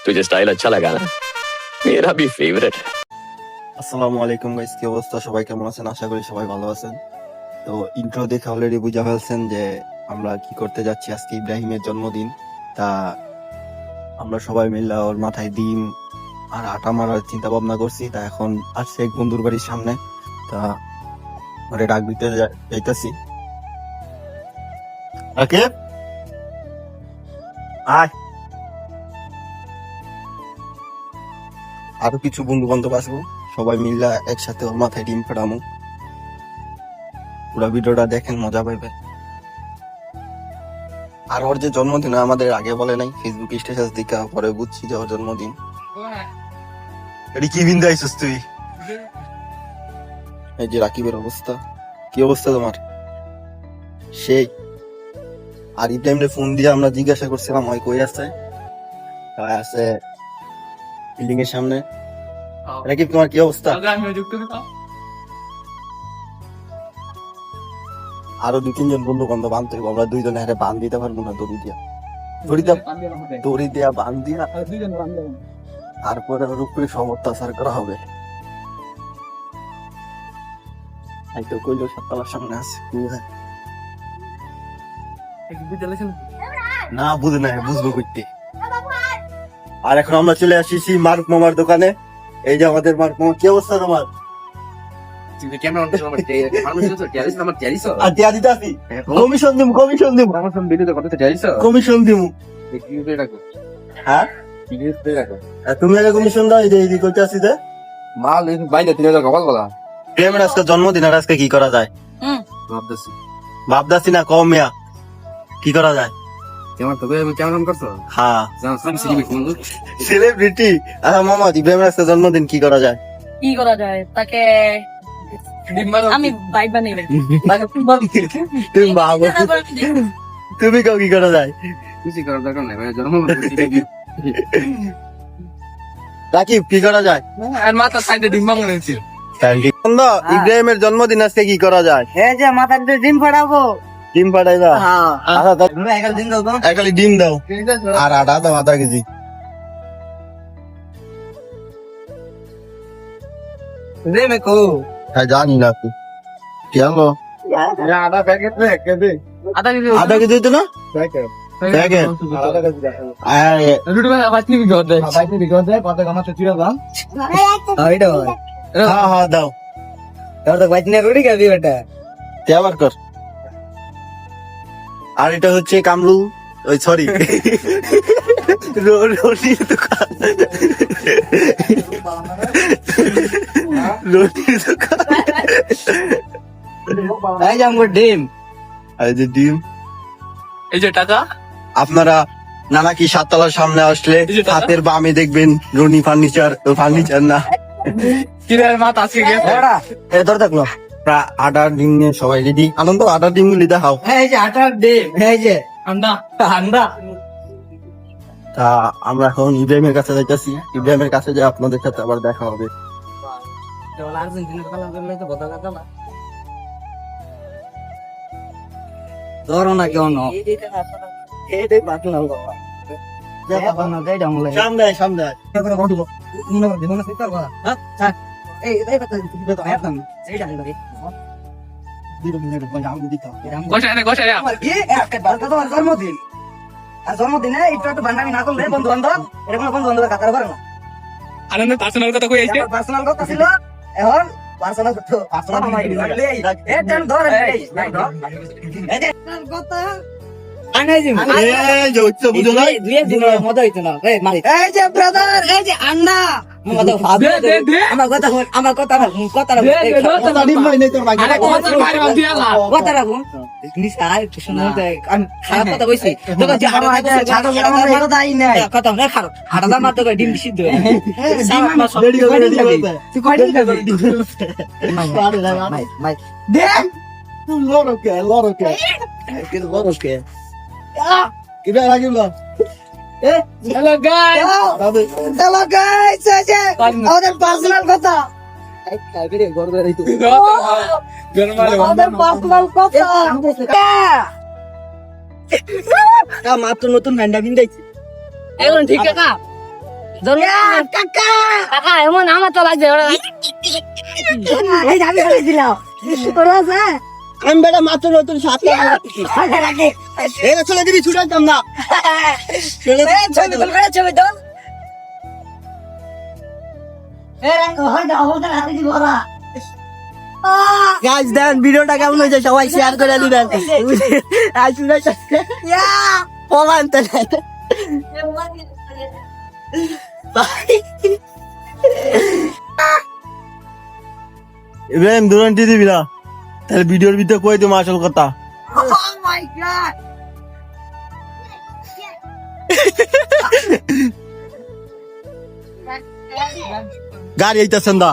तुझे स्टाइल अच्छा लगा ना? मेरा भी फेवरेट है। আসসালামু আলাইকুম গাইস, কি অবস্থা? সবাই কেমন আছেন? আশা করি সবাই ভালো আছেন। তো ইন্ট্রো দেখে অলরেডি বুঝা ফেলছেন যে আমরা কি করতে যাচ্ছি। আজকে ইব্রাহিমের জন্মদিন। তা আমরা সবাই মিলে ওর মাথায় ডিম আর আটা মারার চিন্তা ভাবনা করছি। তা এখন আসছে এক বন্ধুর বাড়ির সামনে, তা ওরে ডাক দিতে যাইতাছি। ওকে, আয়। আরো কিছু বন্ধু বান্ধব আসবো, সবাই মিলে একসাথে ওর মাথায় ডিম ফাটামো। পুরো ভিডিওটা দেখেন, মজা পাইবে। আর ওর যে জন্মদিন আমাদের আগে বলে নাই, ফেসবুক স্ট্যাটাস দেখা পরে বুঝছি যে ওর জন্মদিন। এটি কি বিন্দু আইছিস তুই? এই যে রাকিবের অবস্থা, কি অবস্থা তোমার? সেই আর ইব্রাহিমরে ফোন দিয়ে আমরা জিজ্ঞাসা করছিলাম ওই কই আছে। আছে বিল্ডিং এর সামনে। রাকিব, তোমার কি অবস্থা? আরো দু তিনজন বন্ধু বান্ধব আনতে হবে, আমরা দুইজনে হারে বান দিতে পারবো না। দড়ি দিয়া বান দিয়া তারপরে ওর উপরে সব অত্যাচার করা হবে। এই তো কইলো সাততলার সামনে আছে। না বুঝে নাই, বুঝবো করতে। আর এখন আমরা চলে আসিছি মার্ক মামার দোকানে। এই যে আমাদের মার্ক মামা, কি অবস্থা তোমার? কমিশন দিম, কমিশন দিম, কমিশন দিম। হ্যাঁ, তুমি আগে কমিশন দাও। এই যে এই করতে আসি মাল বাইরে 3000 কপাল বলা। প্রেমের আজকে জন্মদিন, আর আজকে কি করা যায় ভাবদাসি না কম মিয়া, কি করা যায়? হ্যাঁ, সেলিব্রিটি। আচ্ছা মামা, ইব্রাহিমের আজকে জন্মদিন, কি করা যায়? কি করা যায়? তাকে আমি বাইক বানিয়ে দেব। তুমি ভাবো, তুমি কেউ কি করা যায়? রাকিব, কি করা যায়? ইব্রাহিমের জন্মদিন আজকে কি করা যায়? এই যে মাথার দিয়ে ডিম ফাটাবো। ডিম পাঠাইবা? একালি ডিম দাও আর আটা দাও আধা কেজি। হ্যাঁ, জানি না তুই কি আনলো? আধা কেজি হইতো না? হ্যাঁ দাও, আবার কর। আর এটা হচ্ছে কামলু, ওই সরি রনির দোকান, রনির দোকান। এই যে আমার ডিম, এই যে ডিম, এই যে টাকা। আপনারা নানাকি সাততলার সামনে আসলে হাতের বামে দেখবেন রনি ফার্নিচার। ফার্নিচার না, ধর থাকলো আটার ডিম নিয়ে সবাই রেডি। আনন্দ, আটার ডিম গুলি দেখাও। এই যে আটার ডিম, এই যে আন্ডা আন্ডা। তা আমরা এখন ইব্রাহিমের কাছে যাইতেছি। ইব্রাহিমের কাছে যে আপনাদের সাথে আবার দেখা হবে। ধরো না কেউ সামনে সামনে জন্মদিন, আর জন্মদিনে একটু একটু বান্ডামি না করলে বন্ধু বান্ধব, এরকম বন্ধু বান্ধব কাতার পারে না। পার্সোনাল কথা কই আইছে, পার্সোনাল কথা ছিল। এখন পার্সোনাল কথা আনাই দিম। এই যে উচ্চ বুঝো না, দুই দিন মজা হইতো না। এই যে ব্রাদার, এই যে আন্না আমার কথা বল, আমার কথা ডিম ভাই নেই তোর ভাই, কথা রাখুন। খারাপ কথা কইছি কথা খারাপ হাটাদার মাত্র ডিম সিদ্ধ Hello guys, আমাদের পার্সোনাল কথা, আমাদের পার্সোনাল কথা। মাত্র নতুন ভ্যান্ডা কিনতেছি এখন, ঠিক আছে? কাকা কাকা এমন আমার তো লাগছে এই দাবি করেছিলাম ওরা আছে আমি বেটা মাত্র নতুন সাত চলে দিবি ছুটাইতাম না ছবি তোল করে ছবি তোল গাইস দেন ভিডিওটা কেমন হয়েছে সবাই শেয়ার করে দিবেন পলান তো ইব্রাহিম দুরন্টি দিবি না তাহলে ভিডিওর ভিতরে কই দিম আসল কথা গাড়ি এইতেছেন দা